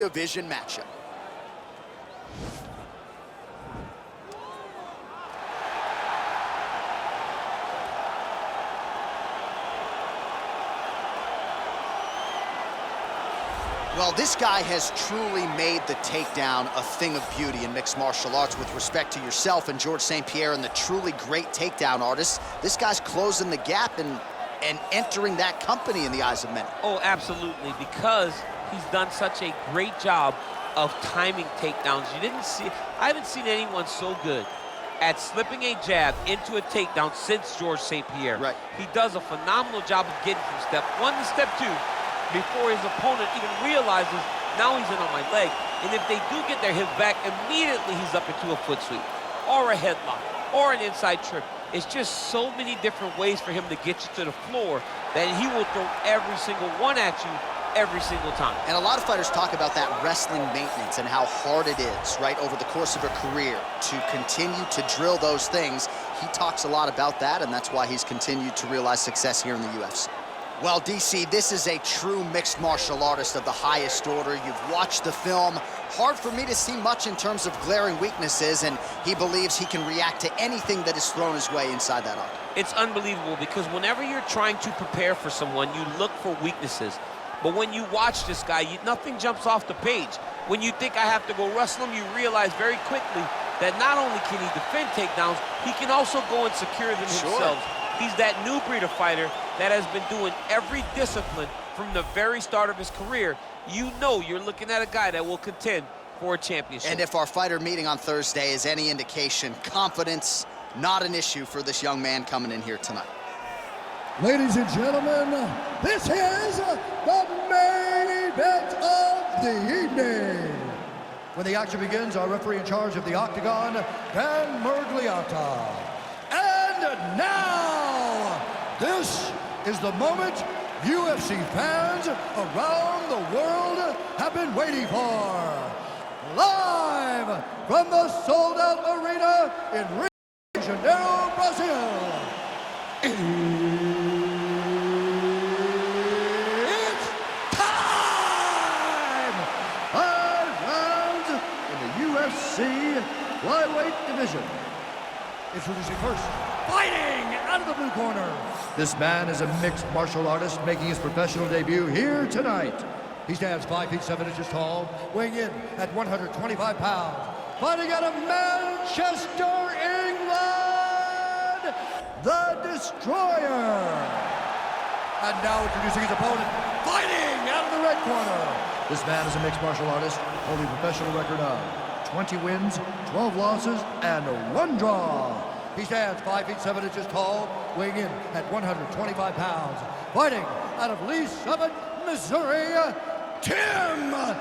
division matchup. Well, this guy has truly made the takedown a thing of beauty in mixed martial arts. With respect to yourself and George St. Pierre and the truly great takedown artists, this guy's closing the gap and entering that company in the eyes of many. Oh, absolutely, because he's done such a great job of timing takedowns. I haven't seen anyone so good at slipping a jab into a takedown since George St. Pierre. Right. He does a phenomenal job of getting from step one to step two before his opponent even realizes now he's in on my leg. And if they do get their hips back, immediately he's up into a foot sweep or a headlock or an inside trip. It's just so many different ways for him to get you to the floor that he will throw every single one at you every single time. And a lot of fighters talk about that wrestling maintenance and how hard it is, right, over the course of a career to continue to drill those things. He talks a lot about that, and that's why he's continued to realize success here in the UFC. Well, DC, this is a true mixed martial artist of the highest order. You've watched the film. Hard for me to see much in terms of glaring weaknesses, and he believes he can react to anything that is thrown his way inside that arc. It's unbelievable because whenever you're trying to prepare for someone, you look for weaknesses. But when you watch this guy, nothing jumps off the page. When you think I have to go wrestle him, you realize very quickly that not only can he defend takedowns, he can also go and secure them himself. He's that new breed of fighter that has been doing every discipline from the very start of his career. You know you're looking at a guy that will contend for a championship. And if our fighter meeting on Thursday is any indication, confidence, not an issue for this young man coming in here tonight. Ladies and gentlemen, this is the main event of the evening. When the action begins, our referee in charge of the Octagon, Dan Murgliata. And now, this is the moment UFC fans around the world have been waiting for. Live from the sold-out arena in Rio de Janeiro, Brazil. It's time! 5 rounds in the UFC flyweight division. Introducing first, fighting out of the blue corner. This man is a mixed martial artist making his professional debut here tonight. He stands 5 feet 7 inches tall, weighing in at 125 pounds. Fighting out of Manchester, England, the Destroyer. And now introducing his opponent, fighting out of the red corner. This man is a mixed martial artist, holding a professional record of 20 wins, 12 losses, and 1 draw. He stands 5 feet 7 inches tall, weighing in at 125 pounds. Fighting out of Lee Summit, Missouri, Tim Elliott.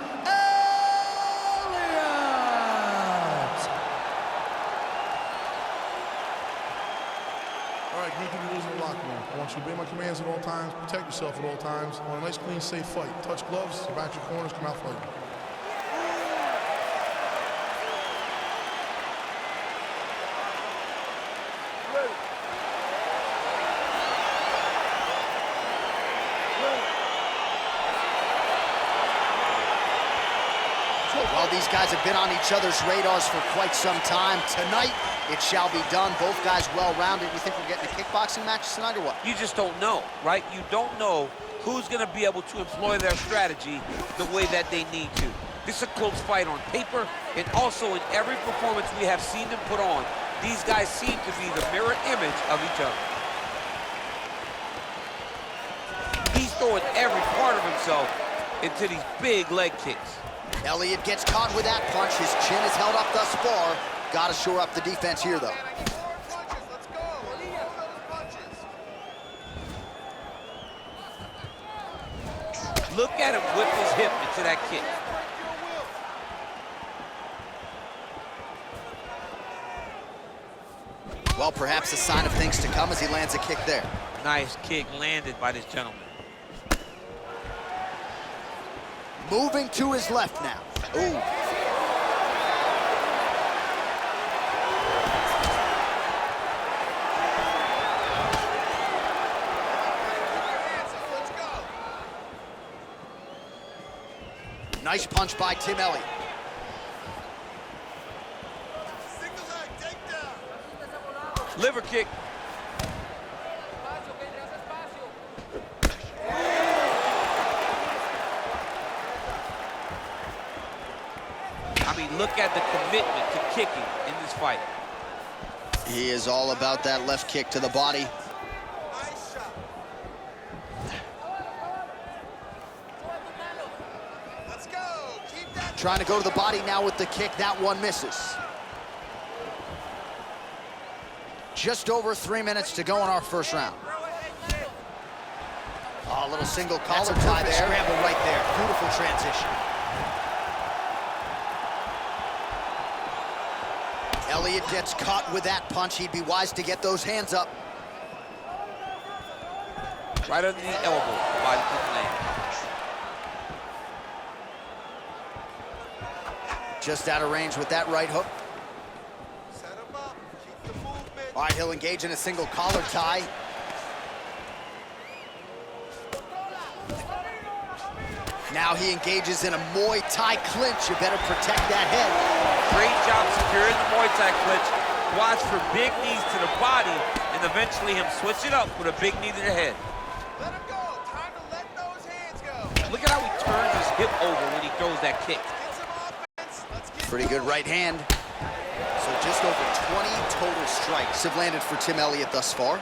All right, great to be losing the locker room. I want you to obey my commands at all times, protect yourself at all times. I want a nice, clean, safe fight. Touch gloves, back your corners, come out fighting. Well, these guys have been on each other's radars for quite some time. Tonight, it shall be done. Both guys well-rounded. You think we're getting a kickboxing match tonight or what? You just don't know, right? You don't know who's going to be able to employ their strategy the way that they need to. This is a close fight on paper, and also in every performance we have seen them put on, these guys seem to be the mirror image of each other. He's throwing every part of himself into these big leg kicks. Elliott gets caught with that punch. His chin is held up thus far. Got to shore up the defense here, though. Look at him whip his hip into that kick. Well, perhaps a sign of things to come as he lands a kick there. Nice kick landed by this gentleman. Moving to his left now. Ooh. Nice punch by Tim Elliott. Liver kick. I mean, look at the commitment to kicking in this fight. He is all about that left kick to the body. Let's go. Keep that. Trying to go to the body now with the kick. That one misses. Just over 3 minutes to go in our first round. Oh, a little single collar tie there. Scramble right there. Beautiful transition. Elliott gets caught with that punch. He'd be wise to get those hands up. Right under the elbow. Body kick land. Just out of range with that right hook. Set him up. Keep the movement. All right, he'll engage in a single collar tie. Now he engages in a Muay Thai clinch. You better protect that head. Great job securing the Muay Thai clinch. Watch for big knees to the body, and eventually him switch it up with a big knee to the head. Let him go. Time to let those hands go. Look at how he turns his hip over when he throws that kick. Get some offense. Let's get Pretty good right hand. So just over 20 total strikes have landed for Tim Elliott thus far.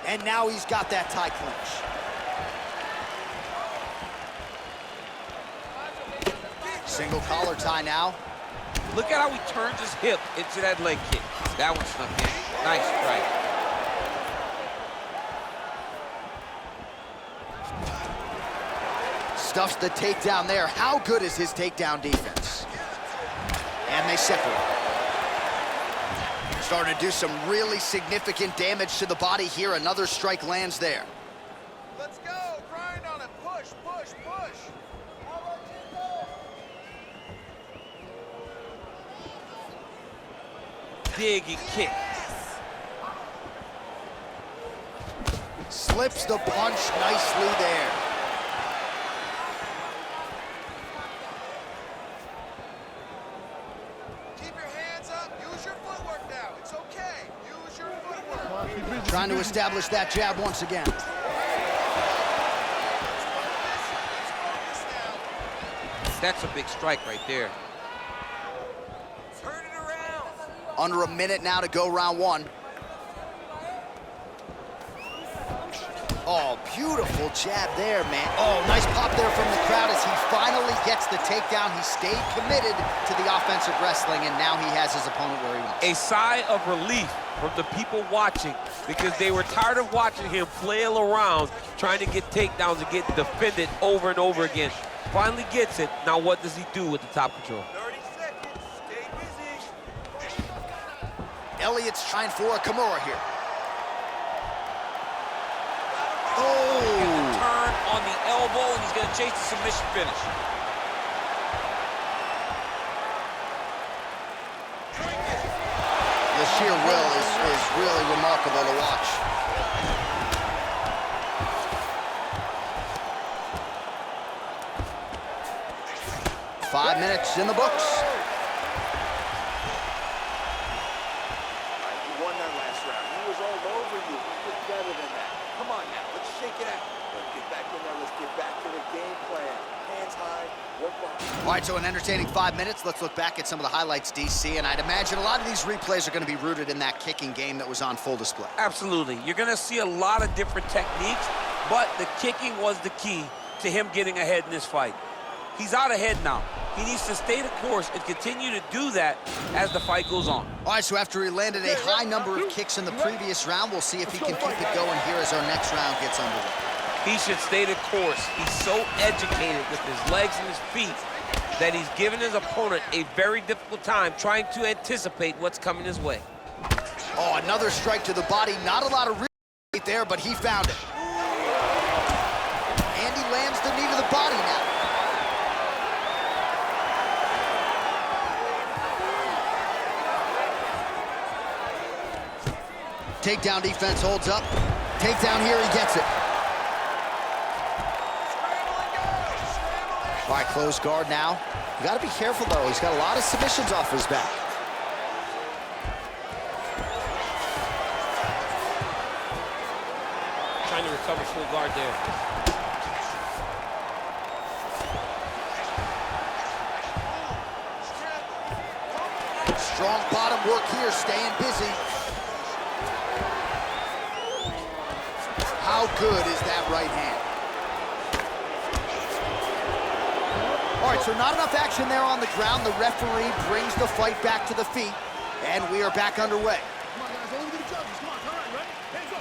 And now he's got that Thai clinch. Single collar tie now. Look at how he turns his hip into that leg kick. That one snuck in. Nice strike. Stuffs the takedown there. How good is his takedown defense? And they separate. Starting to do some really significant damage to the body here. Another strike lands there. Let's go. Grind on it. Push, push, push. Dig and kick. Slips the punch nicely there. Keep your hands up. Use your footwork now. It's okay. Use your footwork. Trying to establish that jab once again. Let's focus now. That's a big strike right there. Turn it around. Under a minute now to go round one. Oh, beautiful jab there, man. Oh, nice pop there from the crowd as he finally gets the takedown. He stayed committed to the offensive wrestling, and now he has his opponent where he wants. A sigh of relief from the people watching because they were tired of watching him flail around trying to get takedowns and get defended over and over again. Finally gets it. Now what does he do with the top control? 30 seconds. Stay busy. Elliott's trying for a Kimura here. Oh! Turn on the elbow, and he's going to chase the submission finish. The sheer will is really remarkable to watch. Five minutes in the books. You won that last round. He was all over you. You did better than that. Come on now. Let's shake it out. Let's get back in there. Let's get back to the game plan. Hands high. Work behind. All right, so an entertaining 5 minutes. Let's look back at some of the highlights, DC, and I'd imagine a lot of these replays are going to be rooted in that kicking game that was on full display. Absolutely. You're going to see a lot of different techniques, but the kicking was the key to him getting ahead in this fight. He's out ahead now. He needs to stay the course and continue to do that as the fight goes on. All right, so after he landed a high number of kicks in the previous round, we'll see if he can keep it going here as our next round gets underway. He should stay the course. He's so educated with his legs and his feet that he's given his opponent a very difficult time trying to anticipate what's coming his way. Oh, another strike to the body. Not a lot of right there, but he found it. And he lands the knee to the body now. Takedown defense holds up. Takedown here, he gets it. All right, closed guard now. You got to be careful, though. He's got a lot of submissions off his back. Trying to recover full guard there. Strong bottom work here, staying busy. How good is that right hand? All right, so not enough action there on the ground. The referee brings the fight back to the feet, and we are back underway. Come on, guys, over to the judges. Come on, all right, ready? Hands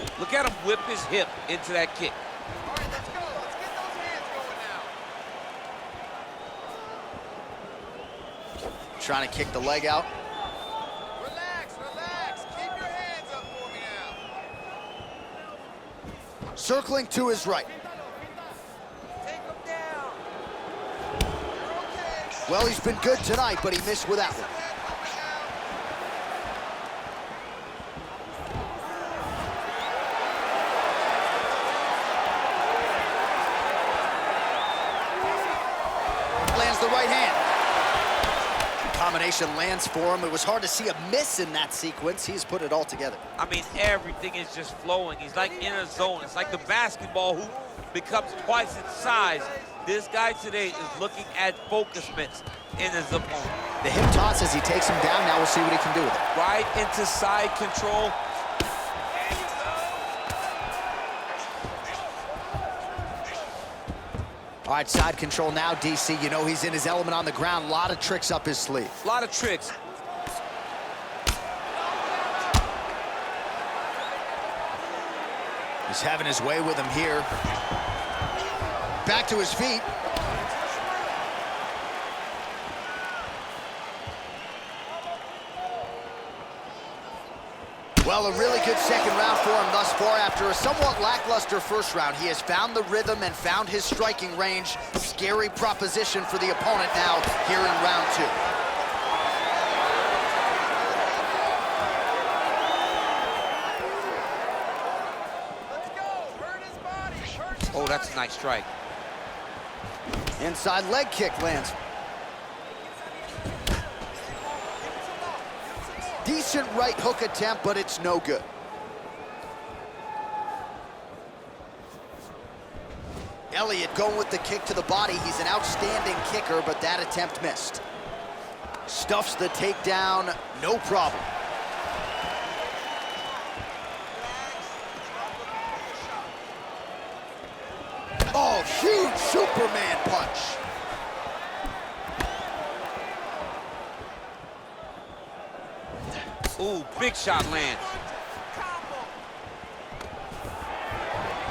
up. Look at him whip his hip into that kick. All right, let's go. Let's get those hands going now. Trying to kick the leg out. Relax, relax. Keep your hands up for me now. Circling to his right. Take him down. You're okay. Well, he's been good tonight, but he missed with that one. Lands the right hand. Combination lands for him. It was hard to see a miss in that sequence. He's put it all together. I mean, everything is just flowing. He's like in a zone. It's like the basketball hoop becomes twice its size. This guy today is looking at focus mitts in his opponent. The hip toss as he takes him down. Now we'll see what he can do with it. Right into side control. All right, side control now, DC. You know he's in his element on the ground. A lot of tricks up his sleeve. A lot of tricks. He's having his way with him here. Back to his feet. Well, a really good second round for him thus far. After a somewhat lackluster first round, he has found the rhythm and found his striking range. Scary proposition for the opponent now here in round two. Let's go. Hurt his body. Hurt his Oh, that's a body. nice strike. Inside leg kick lands. Decent right hook attempt, but it's no good. Elliott going with the kick to the body. He's an outstanding kicker, but that attempt missed. Stuffs the takedown, no problem. Oh, huge Superman punch. Ooh, big shot lands.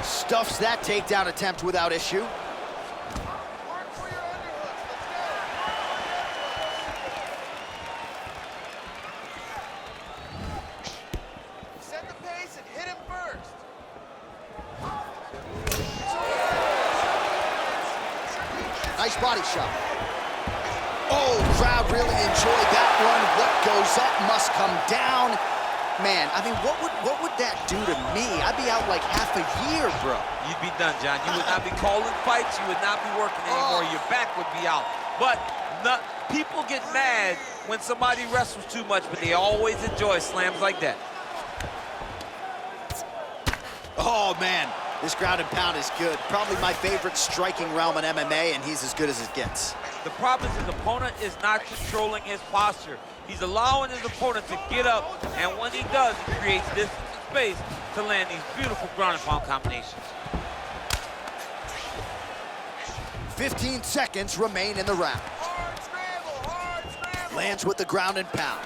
Stuffs that takedown attempt without issue. Work for your underhooks. Let's go. Set the pace and hit him first. Nice body shot. Oh, crowd really enjoyed that one. What goes up must come down. Man, I mean, what would that do to me? I'd be out like half a year, bro. You'd be done, John. You would not be calling fights. You would not be working anymore. Your back would be out. But people get mad when somebody wrestles too much, but they always enjoy slams like that. Oh, man, this ground and pound is good. Probably my favorite striking realm in MMA, and he's as good as it gets. The problem is his opponent is not controlling his posture. He's allowing his opponent to get up, and when he does, he creates distance and space to land these beautiful ground and pound combinations. 15 seconds remain in the round. Hard scramble, hard scramble. Lands with the ground and pound.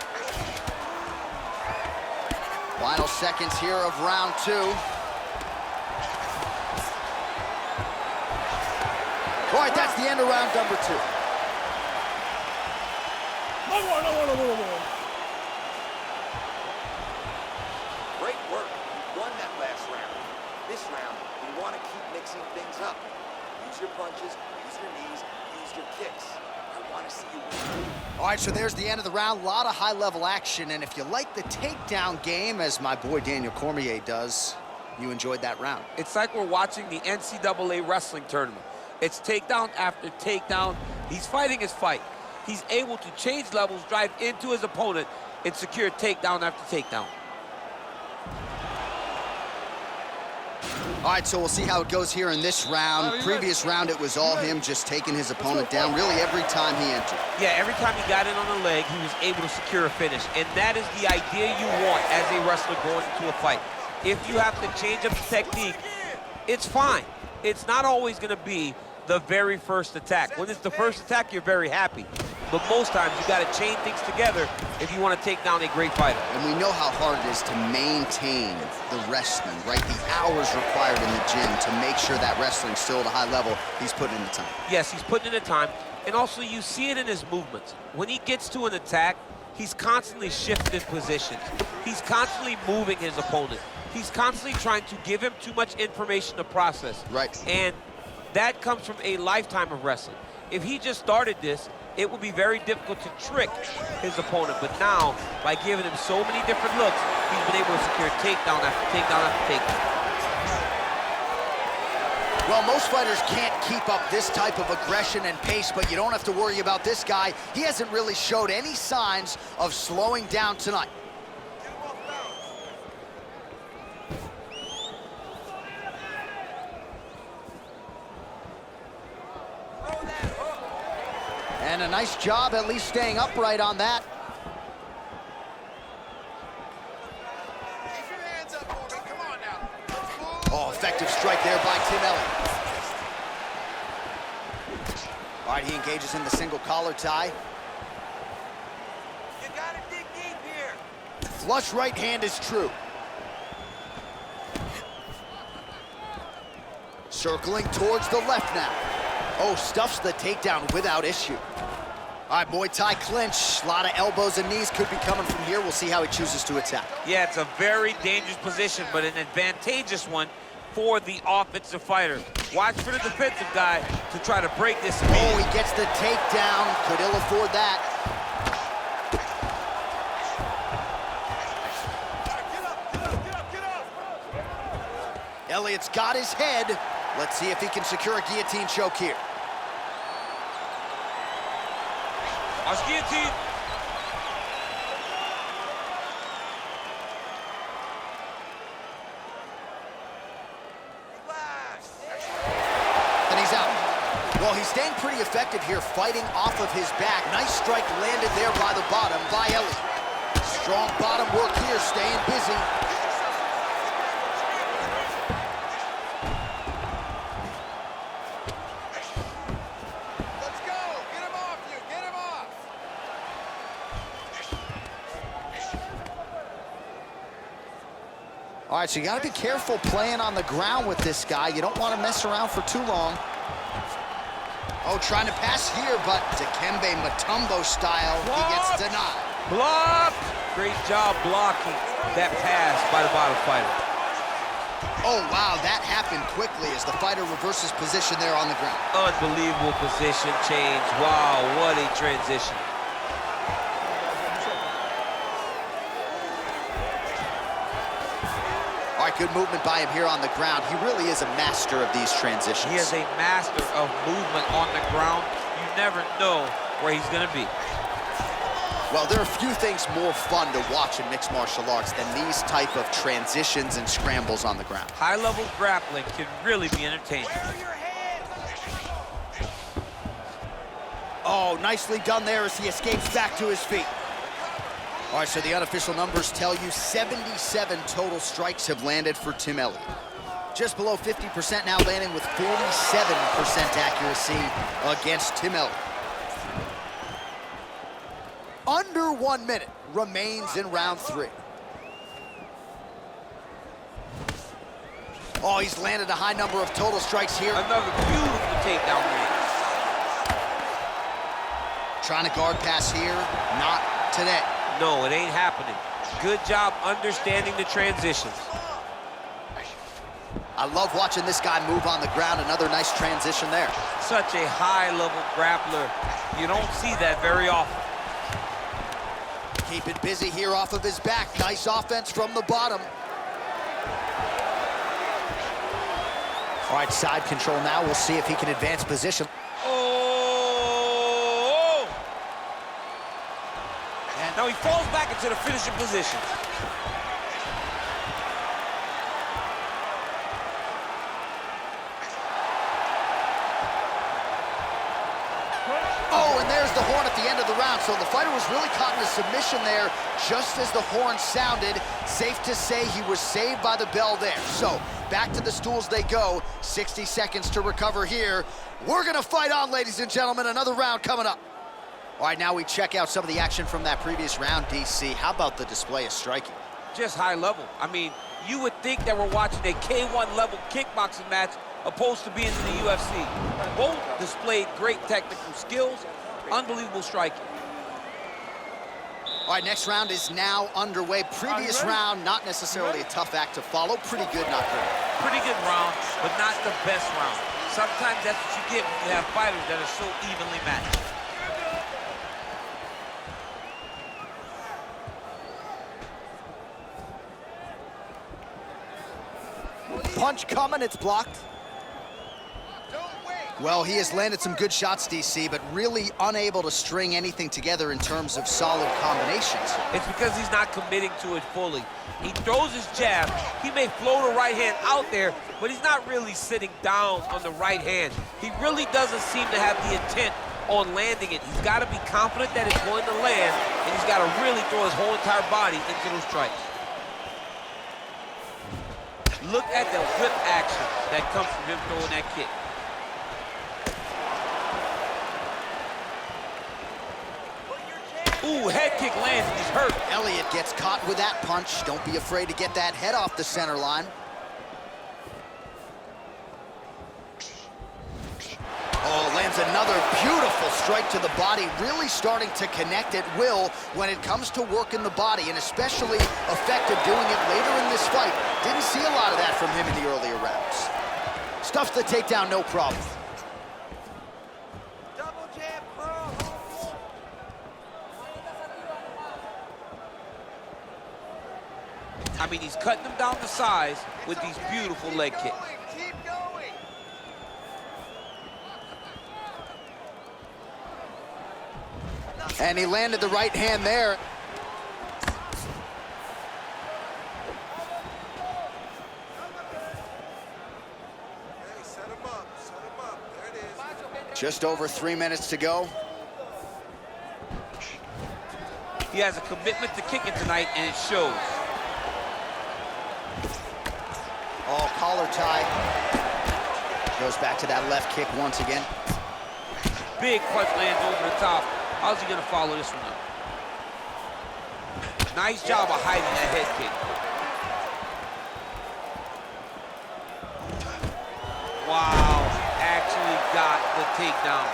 Final seconds here of round two. All right, that's the end of round number two. Great work. You won that last round. This round, you want to keep mixing things up. Use your punches, use your knees, use your kicks. I want to see you win. All right, so there's the end of the round. A lot of high-level action, and if you like the takedown game, as my boy Daniel Cormier does, you enjoyed that round. It's like we're watching the NCAA wrestling tournament. It's takedown after takedown. He's fighting his fight. He's able to change levels, drive into his opponent, and secure takedown after takedown. All right, so we'll see how it goes here in this round. Previous round, it was all him just taking his opponent down really every time he entered. Yeah, every time he got in on the leg, he was able to secure a finish. And that is the idea you want as a wrestler going into a fight. If you have to change up the technique, it's fine. It's not always going to be the very first attack. When it's the first attack, you're very happy. But most times, you got to chain things together if you want to take down a great fighter. And we know how hard it is to maintain the wrestling, right? The hours required in the gym to make sure that wrestling's still at a high level. He's putting in the time. Yes, he's putting in the time. And also, you see it in his movements. When he gets to an attack, he's constantly shifting positions. He's constantly moving his opponent. He's constantly trying to give him too much information to process. Right. And that comes from a lifetime of wrestling. If he just started this, it would be very difficult to trick his opponent. But now, by giving him so many different looks, he's been able to secure takedown after takedown after takedown. Well, most fighters can't keep up this type of aggression and pace, but you don't have to worry about this guy. He hasn't really showed any signs of slowing down tonight. And a nice job at least staying upright on that. Keep your hands up for me. Come on now. Oh, effective strike there by Tim Elliott. All right, he engages in the single collar tie. You gotta dig deep here. Flush right hand is true. Circling towards the left now. Oh, stuffs the takedown without issue. All right, Muay Thai clinch. A lot of elbows and knees could be coming from here. We'll see how he chooses to attack. Yeah, it's a very dangerous position, but an advantageous one for the offensive fighter. Watch for the defensive guy to try to break this immediately. Oh, he gets the takedown. Could ill afford that. Get up. Elliott's got his head. Let's see if he can secure a guillotine choke here. Watch guillotine. Relax. And he's out. Well, he's staying pretty effective here, fighting off of his back. Nice strike landed there by the bottom by Elliott. Strong bottom work here, staying busy. Let's go. Get him off you. Get him off. All right, so you got to be careful playing on the ground with this guy. You don't want to mess around for too long. Oh, trying to pass here, but Dikembe Mutombo style, he gets denied. Blocked. Great job blocking that pass by the bottom fighter. Oh, wow, that happened quickly as the fighter reverses position there on the ground. Unbelievable position change. Wow, what a transition. All right, good movement by him here on the ground. He really is a master of these transitions. He is a master of movement on the ground. You never know where he's going to be. Well, there are few things more fun to watch in mixed martial arts than these type of transitions and scrambles on the ground. High-level grappling can really be entertaining. Oh, nicely done there as he escapes back to his feet. All right, so the unofficial numbers tell you 77 total strikes have landed for Tim Elliott. Just below 50% now, landing with 47% accuracy against Tim Elliott. Under 1 minute remains in round 3. Oh, he's landed a high number of total strikes here. Another beautiful takedown range. Trying to guard pass here, not today. No, it ain't happening. Good job understanding the transitions. I love watching this guy move on the ground. Another nice transition there. Such a high-level grappler. You don't see that very often. Keep it busy here off of his back. Nice offense from the bottom. All right, side control now. We'll see if he can advance position. Oh! And now he falls back into the finishing position. Oh, and there's the horn at the end of the round. So the fighter was really caught in a submission there just as the horn sounded. Safe to say he was saved by the bell there. So back to the stools they go. 60 seconds to recover here. We're gonna fight on, ladies and gentlemen. Another round coming up. All right, now we check out some of the action from that previous round, DC. How about the display of striking? Just high level. I mean, you would think that we're watching a K1 level kickboxing match opposed to being in the UFC. Both displayed great technical skills, unbelievable striking. All right, next round is now underway. Previous round, not necessarily a tough act to follow. Pretty good, not good. Pretty good round, but not the best round. Sometimes that's what you get when you have fighters that are so evenly matched. Punch coming, it's blocked. Well, he has landed some good shots, DC, but really unable to string anything together in terms of solid combinations. It's because he's not committing to it fully. He throws his jab. He may float a right hand out there, but he's not really sitting down on the right hand. He really doesn't seem to have the intent on landing it. He's got to be confident that it's going to land, and he's got to really throw his whole entire body into those strikes. Look at the whip action that comes from him throwing that kick. Ooh, head kick lands, he's hurt. Elliott gets caught with that punch. Don't be afraid to get that head off the center line. Oh, lands another beautiful strike to the body, really starting to connect at will when it comes to working the body, and especially effective doing it later in this fight. Didn't see a lot of that from him in the earlier rounds. Stuffs the takedown, no problem. Double jab, bro. I mean, he's cutting them down to size with these beautiful leg kicks. Keep going. And he landed the right hand there. Hey, set him up. Set him up. There it is. Just over 3 minutes to go. He has a commitment to kicking tonight, and it shows. Oh, collar tie. Goes back to that left kick once again. Big punch lands over the top. How's he gonna follow this one up? Nice job of hiding that head kick. Wow, actually got the takedown.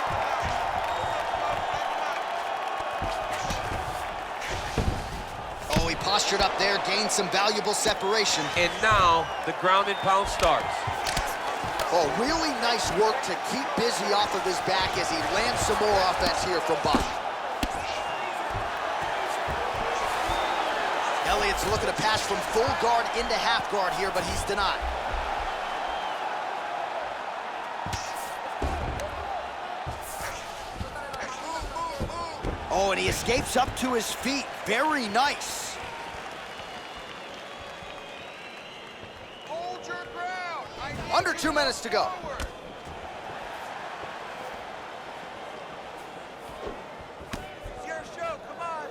Oh, he postured up there, gained some valuable separation. And now the ground and pound starts. Oh, really nice work to keep busy off of his back as he lands some more offense here from bottom. Elliott's looking to pass from full guard into half guard here, but he's denied. Oh, and he escapes up to his feet. Very nice. Hold your ground. Under 2 minutes to go. It's your show. Come on.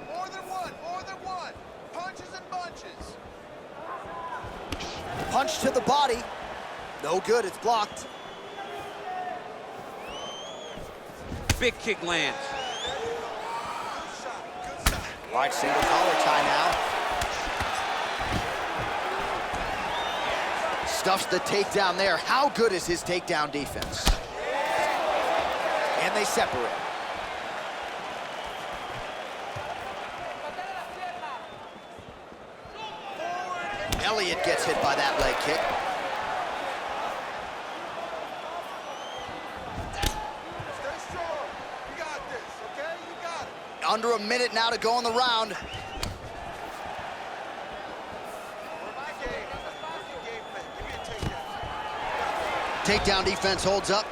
More than one. More than one. Punches and bunches. Punch to the body. No good, it's blocked. Big kick lands. All right, single collar tie now. Stuffs the takedown there. How good is his takedown defense? And they separate. Elliott gets hit by that leg kick. Stay strong. You got this, okay? You got it. Under a minute now to go in the round. takedown defense holds up.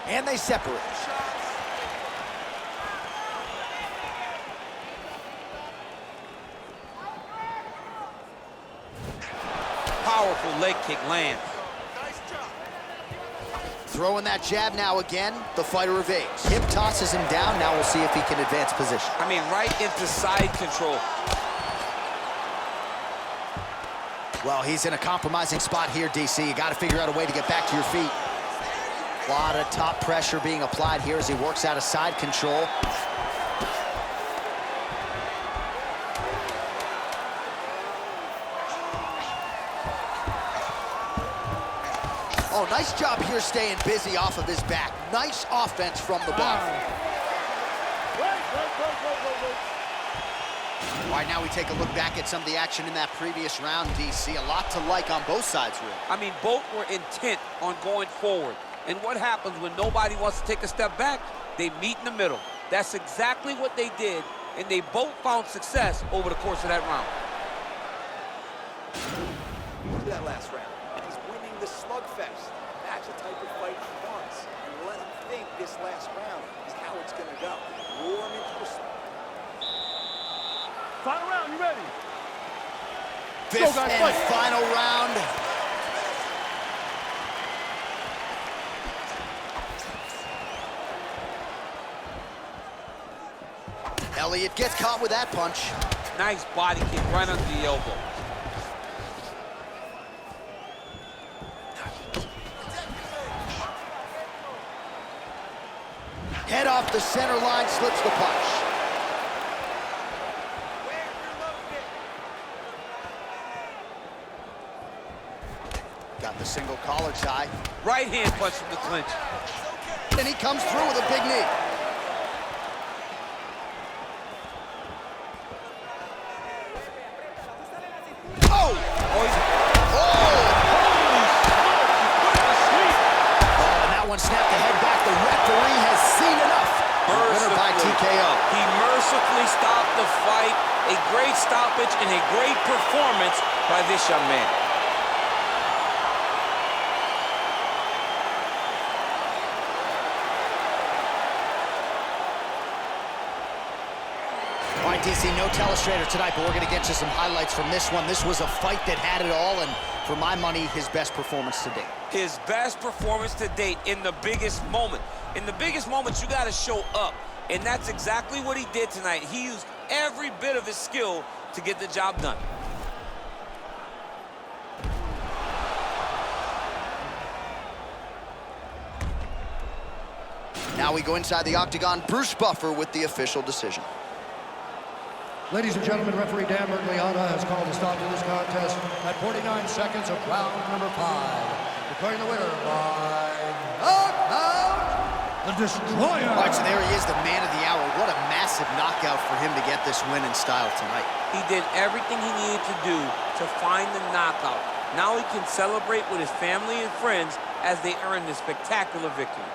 And they separate. Powerful leg kick lands. Throwing that jab now again. The fighter evades. Hip tosses him down. Now we'll see if he can advance position. I mean, right into side control. Well, he's in a compromising spot here, DC. You got to figure out a way to get back to your feet. A lot of top pressure being applied here as he works out of side control. Oh, nice job here staying busy off of his back. Nice offense from the buff. All right, now we take a look back at some of the action in that previous round, DC. A lot to like on both sides, really. I mean, both were intent on going forward. And what happens when nobody wants to take a step back? They meet in the middle. That's exactly what they did, and they both found success over the course of that round. Look at that last round. He's winning the slugfest. That's the type of fight he wants. And let him think this last round is how it's going to go. Roar him into a slug. Final round, you ready? Fifth and final round. Elliott gets caught with that punch. Nice body kick right under the elbow. Head off the center line, slips the punch. Got the single collar tie. Right hand punch from the clinch. And he comes through with a big knee. Oh! And that one snapped the head back. The referee has seen enough. Winner by TKO. He mercifully stopped the fight. A great stoppage and a great performance by this young man. All right, DC, no telestrator tonight, but we're going to get you some highlights from this one. This was a fight that had it all, and for my money, his best performance to date. His best performance to date in the biggest moment. In the biggest moments, you got to show up, and that's exactly what he did tonight. He used every bit of his skill to get the job done. Now we go inside the octagon. Bruce Buffer with the official decision. Ladies and gentlemen, referee Dan Mergliata has called a stop to this contest at 49 seconds of round number 5. Declaring the winner by knockout, the Destroyer. All right, so there he is, the man of the hour. What a massive knockout for him to get this win in style tonight. He did everything he needed to do to find the knockout. Now he can celebrate with his family and friends as they earn this spectacular victory.